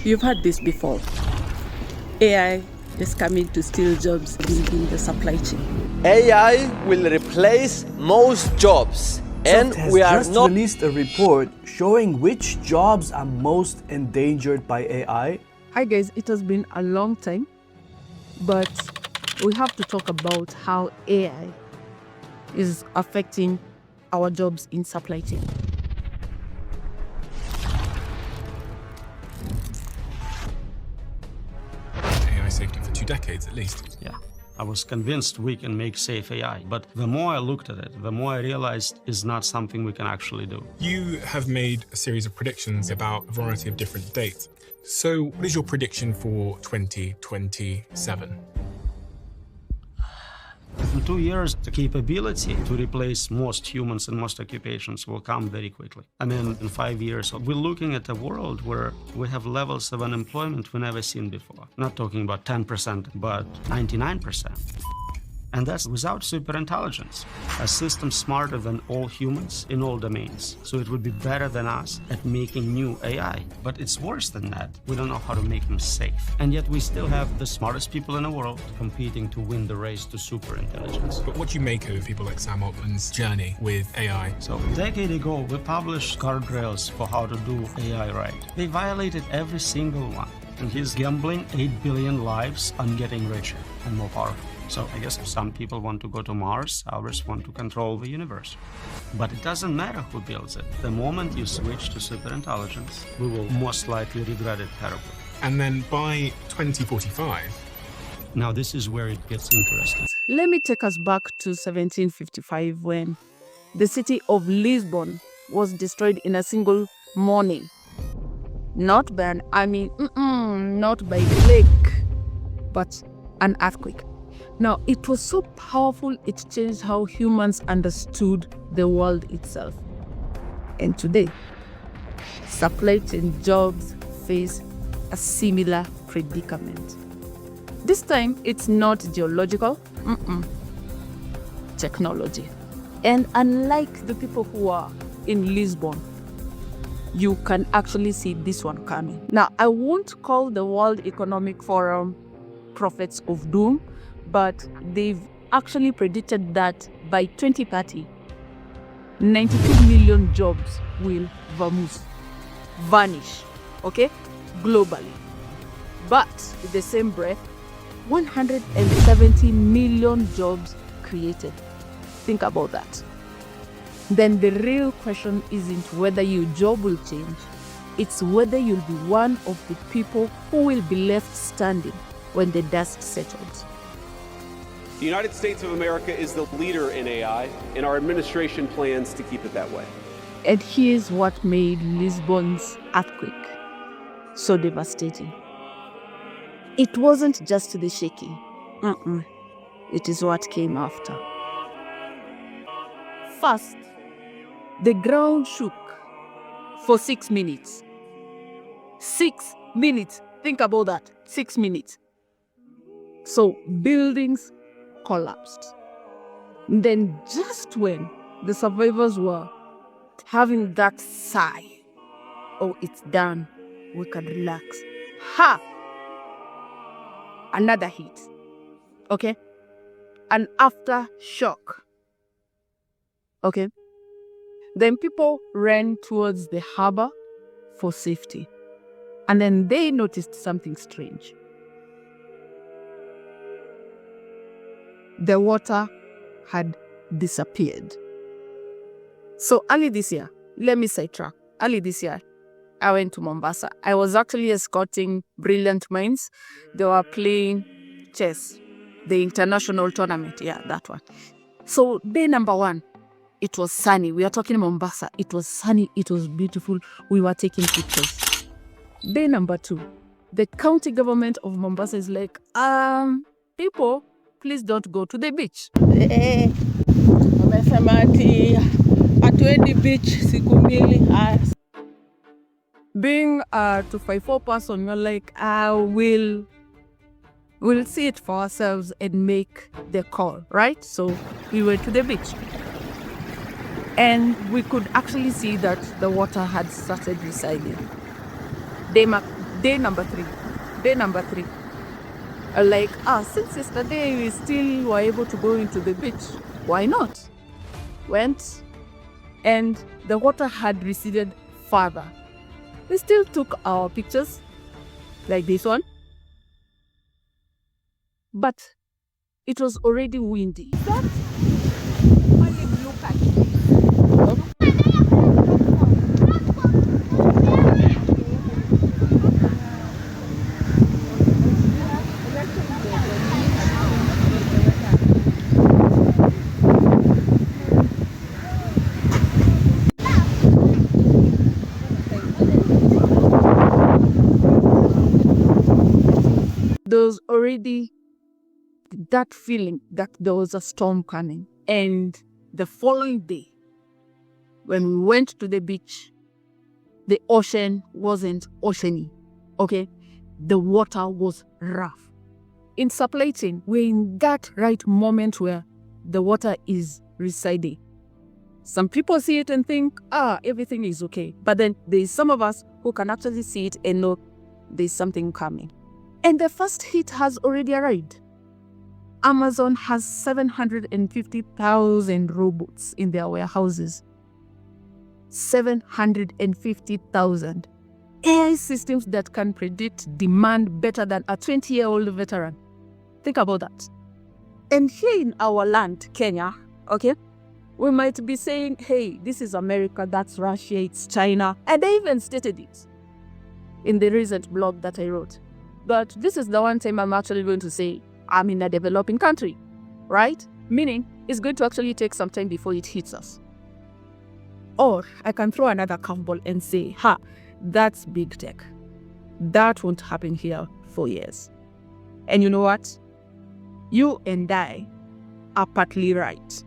You've heard this before. AI is coming to steal jobs in the supply chain. AI will replace most jobs, and has we are just not released a report showing which jobs are most endangered by AI. Hi guys, it has been a long time, but we have to talk about how AI is affecting our jobs in supply chain. AI safety for 2 decades at least. Yeah, I was convinced we can make safe AI, but the more I looked at it, the more I realized it's not something we can actually do. You have made a series of predictions about a variety of different dates. So what is your prediction for 2027? In 2 years, the capability to replace most humans in most occupations will come very quickly. I mean, in 5 years, we're looking at a world where we have levels of unemployment we've never seen before. Not talking about 10%, but 99%. And that's without superintelligence, a system smarter than all humans in all domains. So it would be better than us at making new AI. But it's worse than that. We don't know how to make them safe. And yet we still have the smartest people in the world competing to win the race to superintelligence. But what do you make of people like Sam Altman's journey with AI? So a decade ago, we published guardrails for how to do AI right. They violated every single one. And he's gambling 8 billion lives on getting richer and more powerful. So I guess some people want to go to Mars, others want to control the universe. But it doesn't matter who builds it. The moment you switch to superintelligence, we will most likely regret it terribly. And then by 2045, now this is where it gets interesting. Let me take us back to 1755 when the city of Lisbon was destroyed in a single morning. Not by an army, not by a lake, but an earthquake. Now, it was so powerful, it changed how humans understood the world itself. And today, supply chain jobs face a similar predicament. This time, it's not geological, technology. And unlike the people who are in Lisbon, you can actually see this one coming. Now, I won't call the World Economic Forum prophets of doom, but they've actually predicted that by 2030, 92 million jobs will vanish, okay, globally. But in the same breath, 170 million jobs created. Think about that. Then the real question isn't whether your job will change, it's whether you'll be one of the people who will be left standing when the dust settles. The United States of America is the leader in AI, and our administration plans to keep it that way. And here's what made Lisbon's earthquake so devastating. It wasn't just the shaking. It is what came after. First, the ground shook for 6 minutes. 6 minutes. Think about that. 6 minutes. So buildings collapsed. Then just when the survivors were having that sigh, oh, it's done, we can relax. Another hit. Okay? An aftershock. Okay? Then people ran towards the harbor for safety. And then they noticed something strange. The water had disappeared. So early this year, let me sidetrack. Early this year, I went to Mombasa. I was actually escorting brilliant minds. They were playing chess, the international tournament. Yeah, that one. So day number 1, it was sunny. We are talking Mombasa. It was sunny. It was beautiful. We were taking pictures. Day number 2, the county government of Mombasa is like, people, please don't go to the beach. Being a 254 person, you're like, we'll see it for ourselves and make the call, right? So we went to the beach. And we could actually see that the water had started receding. Day number three. Like, since yesterday we still were able to go into the beach, why not? Went, and the water had receded further. We still took our pictures, like this one, but it was already windy. That only blue patch. There was already that feeling that there was a storm coming. And the following day, when we went to the beach, the ocean wasn't oceany, okay? The water was rough. In supply chain, we're in that right moment where the water is receding. Some people see it and think, everything is okay. But then there's some of us who can actually see it and know there's something coming. And the first hit has already arrived. Amazon has 750,000 robots in their warehouses. 750,000. AI systems that can predict demand better than a 20-year-old veteran. Think about that. And here in our land, Kenya, okay, we might be saying, hey, this is America, that's Russia, it's China. And I even stated it in the recent blog that I wrote. But this is the one time I'm actually going to say I'm in a developing country, right? Meaning it's going to actually take some time before it hits us. Or I can throw another curveball and say, that's big tech. That won't happen here for years. And you know what? You and I are partly right.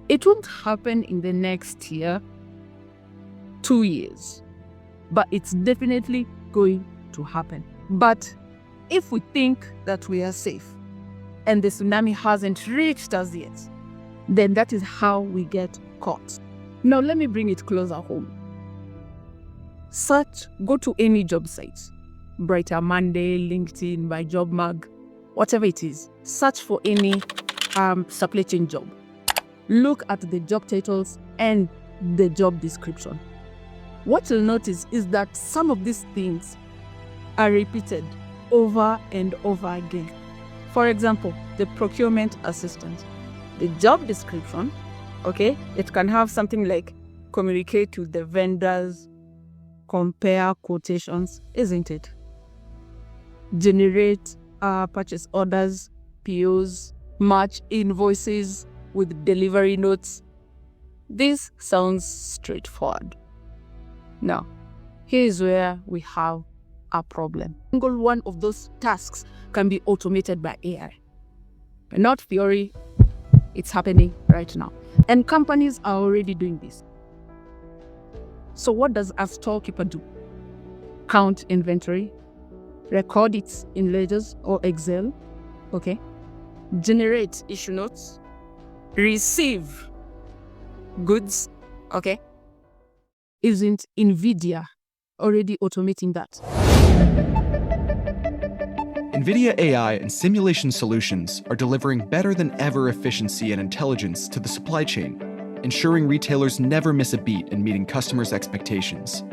It won't happen in the next year, 2 years, but it's definitely going to happen. But if we think that we are safe and the tsunami hasn't reached us yet, then that is how we get caught. Now let me bring it closer home. Go to any job site, Brighter Monday, LinkedIn, My Job Mag, whatever it is. Search for any supply chain job. Look at the job titles and the job description. What you'll notice is that some of these things are repeated over and over again. For example, the procurement assistant. The job description, okay, it can have something like communicate with the vendors, compare quotations, isn't it? Generate purchase orders, POs, match invoices with delivery notes. This sounds straightforward. Now, here's where we have a problem. Single one of those tasks can be automated by AI. But not theory, it's happening right now. And companies are already doing this. So what does a storekeeper do? Count inventory, record it in ledgers or Excel, okay? Generate issue notes, receive goods, okay? Isn't NVIDIA already automating that? NVIDIA AI and simulation solutions are delivering better than ever efficiency and intelligence to the supply chain, ensuring retailers never miss a beat in meeting customers' expectations.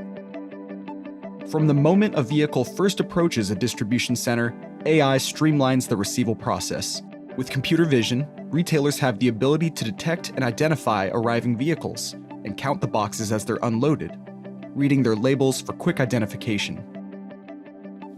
From the moment a vehicle first approaches a distribution center, AI streamlines the receival process. With computer vision, retailers have the ability to detect and identify arriving vehicles and count the boxes as they're unloaded, reading their labels for quick identification.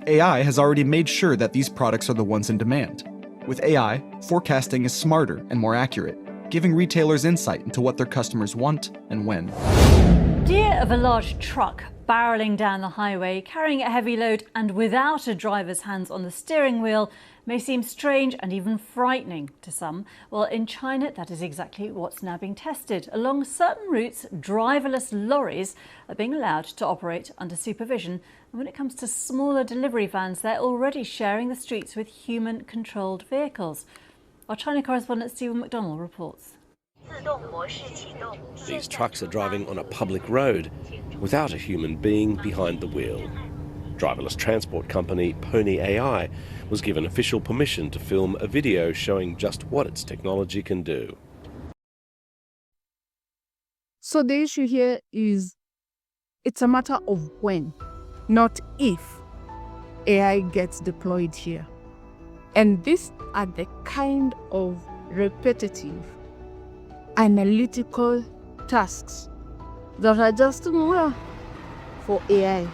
AI has already made sure that these products are the ones in demand. With AI, forecasting is smarter and more accurate, giving retailers insight into what their customers want and when. Idea of a large truck barreling down the highway, carrying a heavy load and without a driver's hands on the steering wheel may seem strange and even frightening to some. Well, in China, that is exactly what's now being tested. Along certain routes, driverless lorries are being allowed to operate under supervision. And when it comes to smaller delivery vans, they're already sharing the streets with human-controlled vehicles. Our China correspondent Stephen McDonnell reports. These trucks are driving on a public road without a human being behind the wheel. Driverless transport company Pony AI was given official permission to film a video showing just what its technology can do. So the issue here is it's a matter of when, not if, AI gets deployed here. And these are the kind of repetitive, analytical tasks that are just for AI.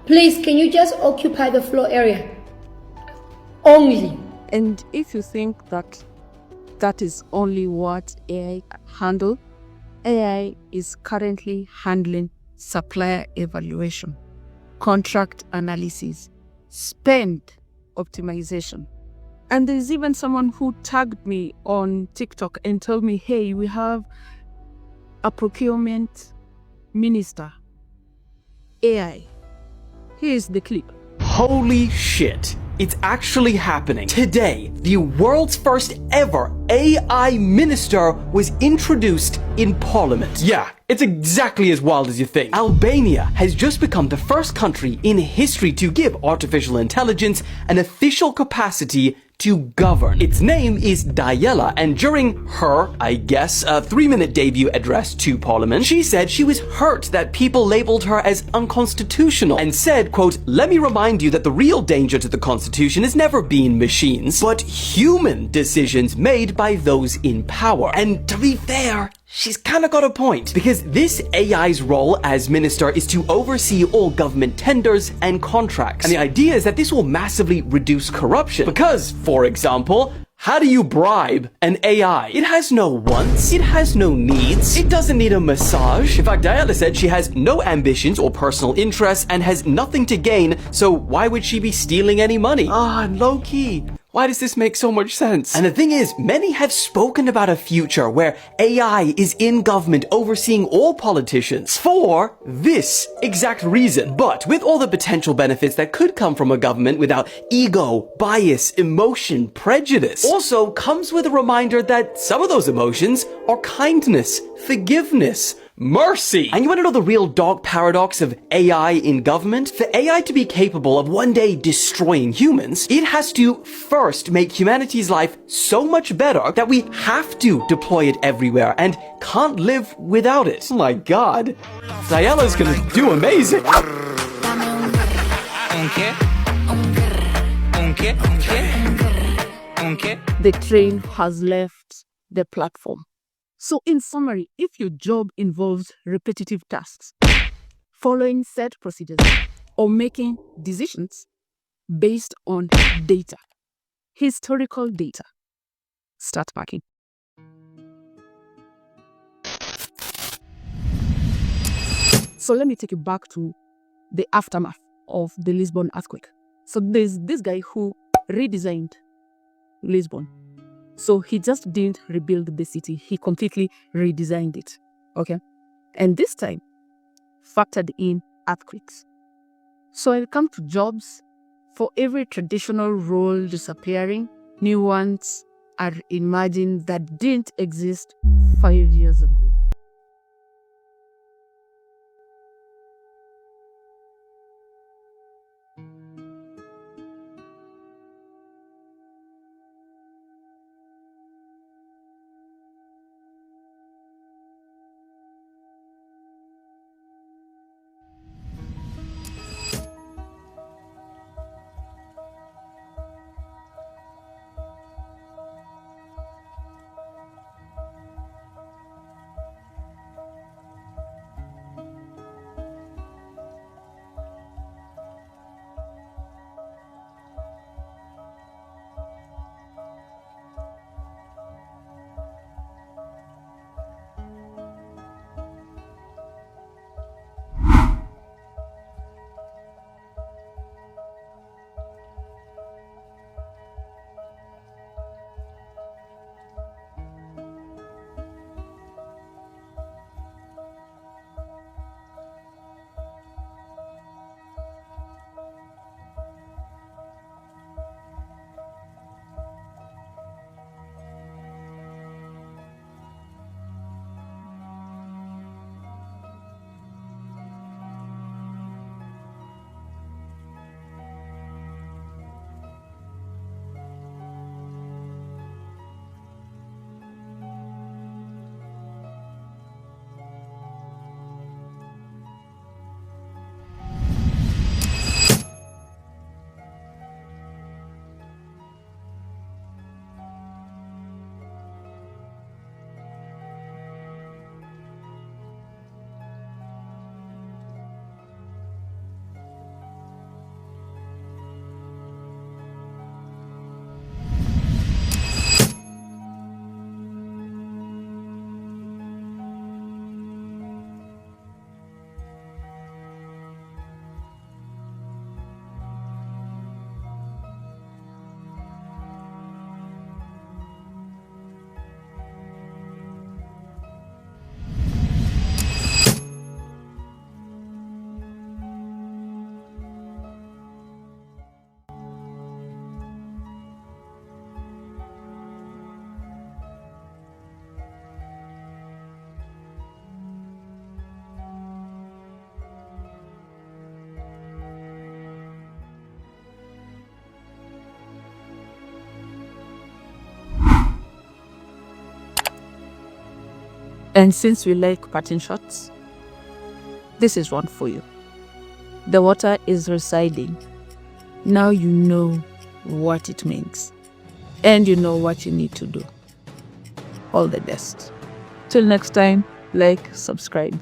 Please, can you just occupy the floor area? Only. And if you think that that is only what AI handle, AI is currently handling supplier evaluation, contract analysis, spend optimization. And there's even someone who tagged me on TikTok and told me, hey, we have a procurement minister, AI. Here's the clip. Holy shit. It's actually happening. Today, the world's first ever AI minister was introduced in Parliament. Yeah, it's exactly as wild as you think. Albania has just become the first country in history to give artificial intelligence an official capacity to govern. Its name is Diela, and during her, I guess, 3-minute debut address to Parliament, she said she was hurt that people labeled her as unconstitutional and said, quote, "Let me remind you that the real danger to the Constitution has never been machines, but human decisions made by those in power." And to be fair, she's kind of got a point, because this AI's role as minister is to oversee all government tenders and contracts. And the idea is that this will massively reduce corruption. Because, for example, how do you bribe an AI? It has no wants, it has no needs, it doesn't need a massage. In fact, Diana said she has no ambitions or personal interests and has nothing to gain, so why would she be stealing any money? Low-key. Why does this make so much sense? And the thing is, many have spoken about a future where AI is in government overseeing all politicians for this exact reason. But with all the potential benefits that could come from a government without ego, bias, emotion, prejudice, also comes with a reminder that some of those emotions are kindness, forgiveness, mercy. And you want to know the real dark paradox of AI in government? For AI to be capable of one day destroying humans, it has to first make humanity's life so much better that we have to deploy it everywhere and can't live without it. Oh my god. Diana's gonna do amazing. The train has left the platform. So in summary, if your job involves repetitive tasks, following set procedures, or making decisions based on data, historical data, start packing. So let me take you back to the aftermath of the Lisbon earthquake. So there's this guy who redesigned Lisbon. So he just didn't rebuild the city. He completely redesigned it. Okay? And this time, factored in earthquakes. So when it comes to jobs, for every traditional role disappearing, new ones are emerging that didn't exist 5 years ago. And since we like parting shots, this is one for you. The water is receding. Now you know what it means. And you know what you need to do. All the best. Till next time, like, subscribe.